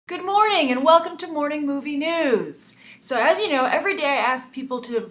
Good morning and welcome to Morning Movie News. So as you know, every day I ask people to,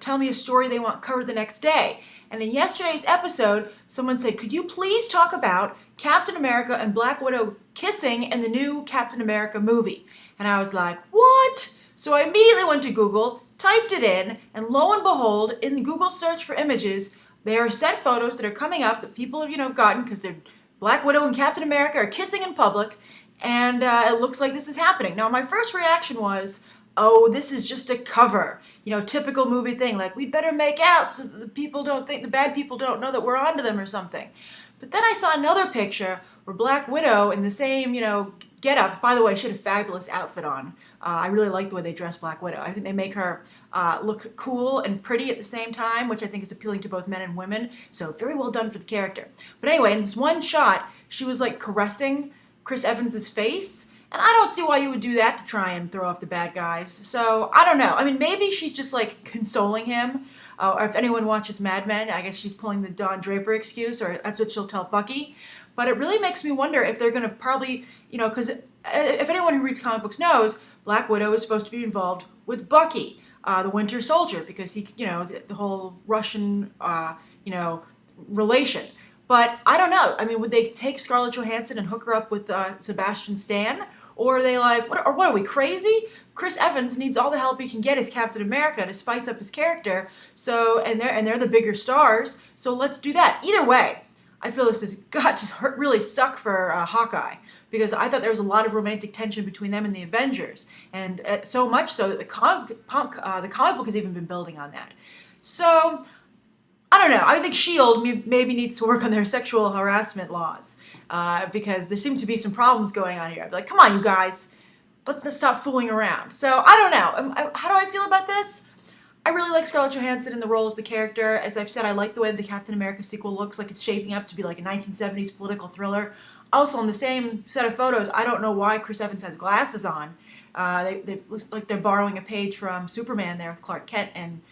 tell me a story they want covered the next day. And in yesterday's episode, someone said, could you please talk about Captain America and Black Widow kissing in the new Captain America movie? And I was like, what? So I immediately went to Google, typed it in, and lo and behold, in the Google search for images, there are sent photos that are coming up that people have, gotten because they're Black Widow and Captain America are kissing in public. And it looks like this is happening. Now, my first reaction was, oh, this is just a cover. Typical movie thing, like, we'd better make out so that the bad people don't know that we're onto them or something. But then I saw another picture where Black Widow in the same, get-up. By the way, she had a fabulous outfit on. I really like the way they dress Black Widow. I think they make her look cool and pretty at the same time, which I think is appealing to both men and women. So very well done for the character. But anyway, in this one shot, she was like caressing Chris Evans' face, and I don't see why you would do that to try and throw off the bad guys. So, I don't know. I mean, maybe she's just, like, consoling him, or if anyone watches Mad Men, I guess she's pulling the Don Draper excuse, or that's what she'll tell Bucky. But it really makes me wonder if they're going to probably, because if anyone who reads comic books knows, Black Widow is supposed to be involved with Bucky, the Winter Soldier, because he, the whole Russian, relation. But I don't know. I mean, would they take Scarlett Johansson and hook her up with Sebastian Stan? Or are they like, what are we, crazy? Chris Evans needs all the help he can get as Captain America to spice up his character. So, and they're the bigger stars. So let's do that. Either way, I feel this has got to really suck for Hawkeye, because I thought there was a lot of romantic tension between them and the Avengers, and so much so that the comic book has even been building on that. So I don't know. I think S.H.I.E.L.D. maybe needs to work on their sexual harassment laws, because there seem to be some problems going on here. I'd be like, come on, you guys. Let's just stop fooling around. So, I don't know. How do I feel about this? I really like Scarlett Johansson in the role as the character. As I've said, I like the way the Captain America sequel looks like it's shaping up to be like a 1970s political thriller. Also, in the same set of photos, I don't know why Chris Evans has glasses on. They look like they're borrowing a page from Superman there with Clark Kent and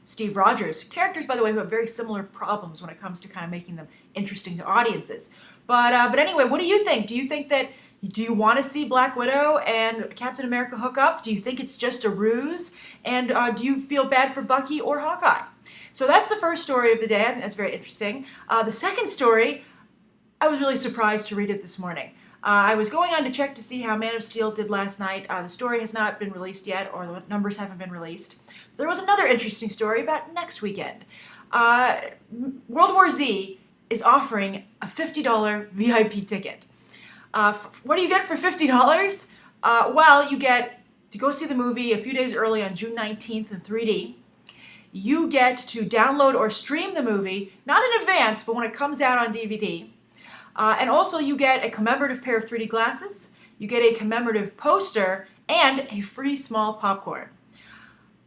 Steve Rogers. Characters, by the way, who have very similar problems when it comes to kind of making them interesting to audiences. But anyway, what do you think? Do you want to see Black Widow and Captain America hook up? Do you think it's just a ruse? And do you feel bad for Bucky or Hawkeye? So that's the first story of the day. I think that's very interesting. The second story, I was really surprised to read it this morning. I was going on to check to see how Man of Steel did last night. The story has not been released yet, or the numbers haven't been released. There was another interesting story about next weekend. World War Z is offering a $50 VIP ticket. What do you get for $50? Well, you get to go see the movie a few days early on June 19th in 3D. You get to download or stream the movie, not in advance, but when it comes out on DVD. And also you get a commemorative pair of 3D glasses, you get a commemorative poster, and a free small popcorn.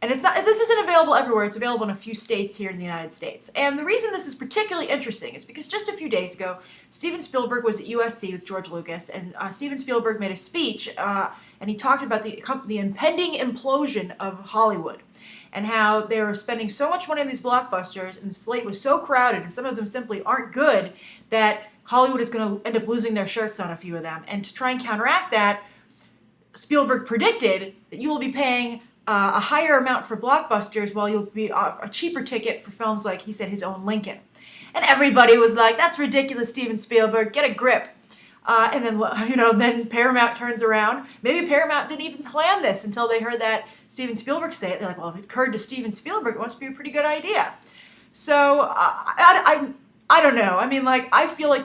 And this isn't available everywhere. It's available in a few states here in the United States. And the reason this is particularly interesting is because just a few days ago, Steven Spielberg was at USC with George Lucas, and Steven Spielberg made a speech, and he talked about the impending implosion of Hollywood, and how they were spending so much money on these blockbusters, and the slate was so crowded, and some of them simply aren't good, that Hollywood is going to end up losing their shirts on a few of them. And to try and counteract that, Spielberg predicted that you will be paying a higher amount for blockbusters while you'll be a cheaper ticket for films like, he said, his own Lincoln. And everybody was like, that's ridiculous, Steven Spielberg, get a grip. And then, then Paramount turns around. Maybe Paramount didn't even plan this until they heard that Steven Spielberg say it. They're like, well, if it occurred to Steven Spielberg, it must be a pretty good idea. So, I don't know. I mean, like, I feel like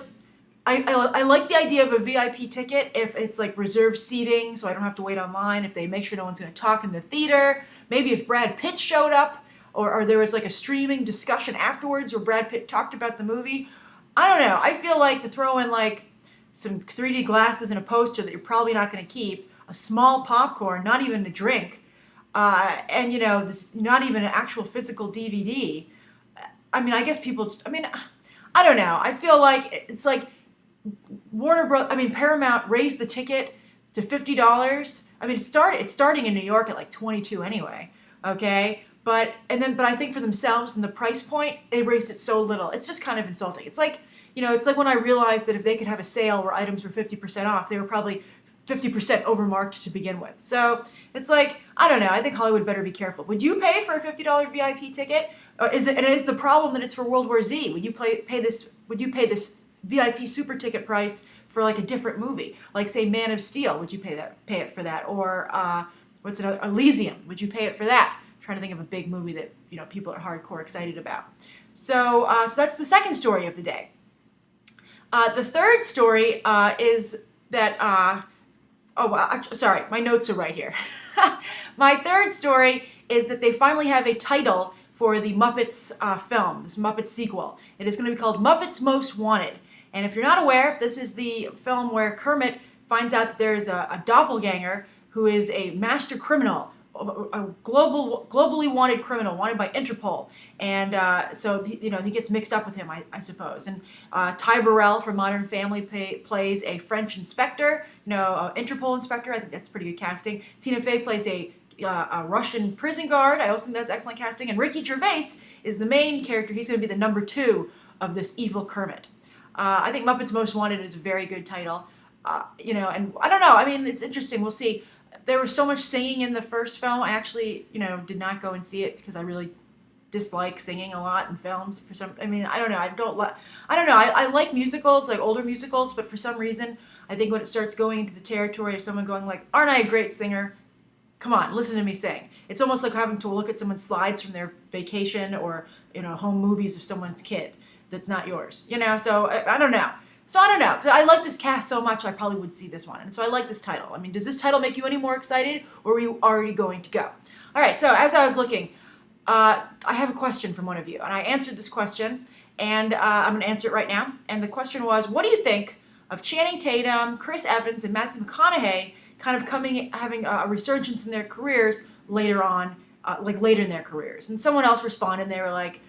I like the idea of a VIP ticket if it's like reserved seating, so I don't have to wait online, if they make sure no one's going to talk in the theater, maybe if Brad Pitt showed up, or there was like a streaming discussion afterwards where Brad Pitt talked about the movie. I don't know. I feel like to throw in like some 3D glasses and a poster that you're probably not going to keep, a small popcorn, not even a drink, and this, not even an actual physical DVD. I mean, I guess people, I don't know. I feel like it's like Paramount raised the ticket to $50. I mean, it's starting in New York at like 22 anyway. Okay, but I think for themselves and the price point, they raised it so little. It's just kind of insulting. It's like when I realized that if they could have a sale where items were 50% off, they were probably 50% overmarked to begin with. So it's like, I don't know. I think Hollywood better be careful. Would you pay for a $50 VIP ticket? And is the problem that it's for World War Z? Would you pay this? Would you pay this VIP super ticket price for like a different movie, like say Man of Steel? Would you pay it for that? Or what's another? Elysium. Would you pay it for that? I'm trying to think of a big movie that people are hardcore excited about. So so that's the second story of the day. The third story is that. Sorry, my notes are right here. My third story is that they finally have a title for the Muppets film, this Muppets sequel. It is going to be called Muppets Most Wanted. And if you're not aware, this is the film where Kermit finds out that there is a doppelganger who is a master criminal, a globally wanted criminal, wanted by Interpol. And so he gets mixed up with him, I suppose. And Ty Burrell from Modern Family plays a French inspector, Interpol inspector. I think that's pretty good casting. Tina Fey plays a Russian prison guard. I also think that's excellent casting. And Ricky Gervais is the main character. He's going to be the number 2 of this evil Kermit. I think Muppets Most Wanted is a very good title. And I don't know. I mean, it's interesting. We'll see. There was so much singing in the first film. I actually, did not go and see it because I really dislike singing a lot in films. I don't know. I like musicals, like older musicals, but for some reason, I think when it starts going into the territory of someone going like, "Aren't I a great singer? Come on, listen to me sing." It's almost like having to look at someone's slides from their vacation or, home movies of someone's kid that's not yours. So I don't know. I like this cast so much, I probably would see this one. And so I like this title. I mean, does this title make you any more excited, or are you already going to go? All right, so as I was looking, I have a question from one of you. And I answered this question, and I'm going to answer it right now. And the question was, what do you think of Channing Tatum, Chris Evans, and Matthew McConaughey kind of having a resurgence in their careers later on, later in their careers? And someone else responded, and they were like,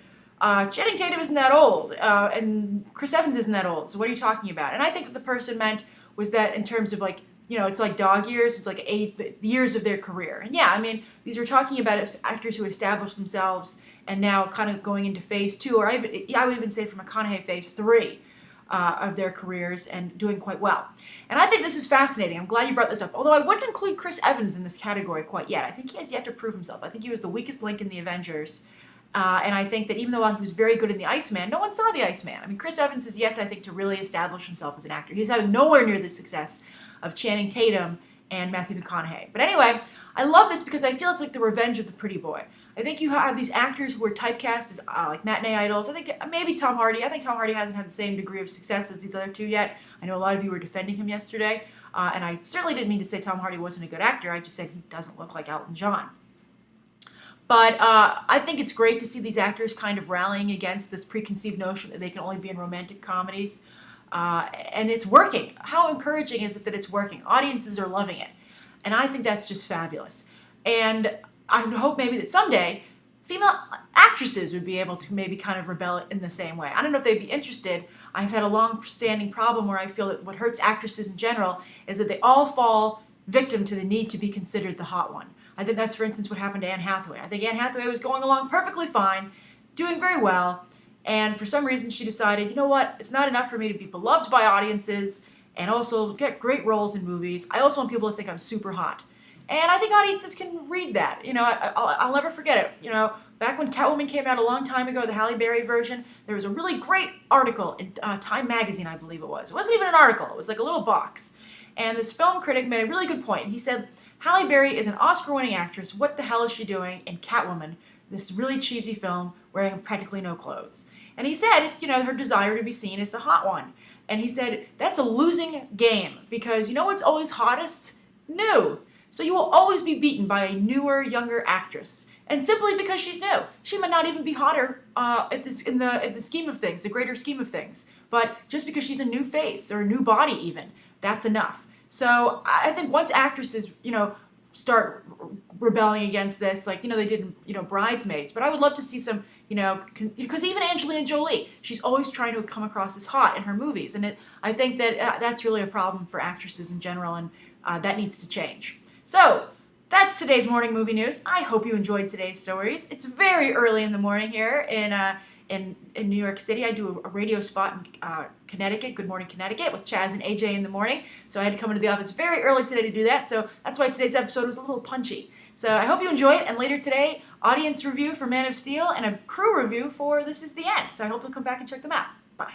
Channing Tatum isn't that old, and Chris Evans isn't that old, so what are you talking about? And I think what the person meant was that in terms of like, it's like dog years, it's like the years of their career. And yeah, I mean, these are talking about actors who established themselves and now kind of going into phase 2, or I would even say for McConaughey, phase 3 of their careers and doing quite well. And I think this is fascinating. I'm glad you brought this up, although I wouldn't include Chris Evans in this category quite yet. I think he has yet to prove himself. I think he was the weakest link in the Avengers. And I think that even though while he was very good in The Iceman, no one saw The Iceman. I mean, Chris Evans is yet, I think, to really establish himself as an actor. He's having nowhere near the success of Channing Tatum and Matthew McConaughey. But anyway, I love this because I feel it's like the revenge of the pretty boy. I think you have these actors who are typecast as like matinee idols. I think maybe Tom Hardy. I think Tom Hardy hasn't had the same degree of success as these other two yet. I know a lot of you were defending him yesterday. And I certainly didn't mean to say Tom Hardy wasn't a good actor. I just said he doesn't look like Elton John. But I think it's great to see these actors kind of rallying against this preconceived notion that they can only be in romantic comedies. And it's working. How encouraging is it that it's working? Audiences are loving it. And I think that's just fabulous. And I would hope maybe that someday female actresses would be able to maybe kind of rebel in the same way. I don't know if they'd be interested. I've had a long-standing problem where I feel that what hurts actresses in general is that they all fall victim to the need to be considered the hot one. I think that's, for instance, what happened to Anne Hathaway. I think Anne Hathaway was going along perfectly fine, doing very well, and for some reason she decided, you know what, it's not enough for me to be beloved by audiences and also get great roles in movies. I also want people to think I'm super hot. And I think audiences can read that. I'll never forget it. Back when Catwoman came out a long time ago, the Halle Berry version, there was a really great article in Time Magazine, I believe it was. It wasn't even an article. It was like a little box. And this film critic made a really good point. He said, Halle Berry is an Oscar-winning actress. What the hell is she doing in Catwoman, this really cheesy film, wearing practically no clothes? And he said it's, her desire to be seen as the hot one. And he said, that's a losing game because you know what's always hottest? New. So you will always be beaten by a newer, younger actress. And simply because she's new. She might not even be hotter in the scheme of things, the greater scheme of things. But just because she's a new face or a new body even, that's enough. So I think once actresses, start rebelling against this, like, they did in, Bridesmaids. But I would love to see some, because even Angelina Jolie, she's always trying to come across as hot in her movies. And I think that that's really a problem for actresses in general, and that needs to change. So that's today's morning movie news. I hope you enjoyed today's stories. It's very early in the morning here in New York City. I do a radio spot in Connecticut, Good Morning Connecticut, with Chaz and AJ in the morning. So I had to come into the office very early today to do that. So that's why today's episode was a little punchy. So I hope you enjoy it. And later today, audience review for Man of Steel and a crew review for This Is the End. So I hope you'll come back and check them out. Bye.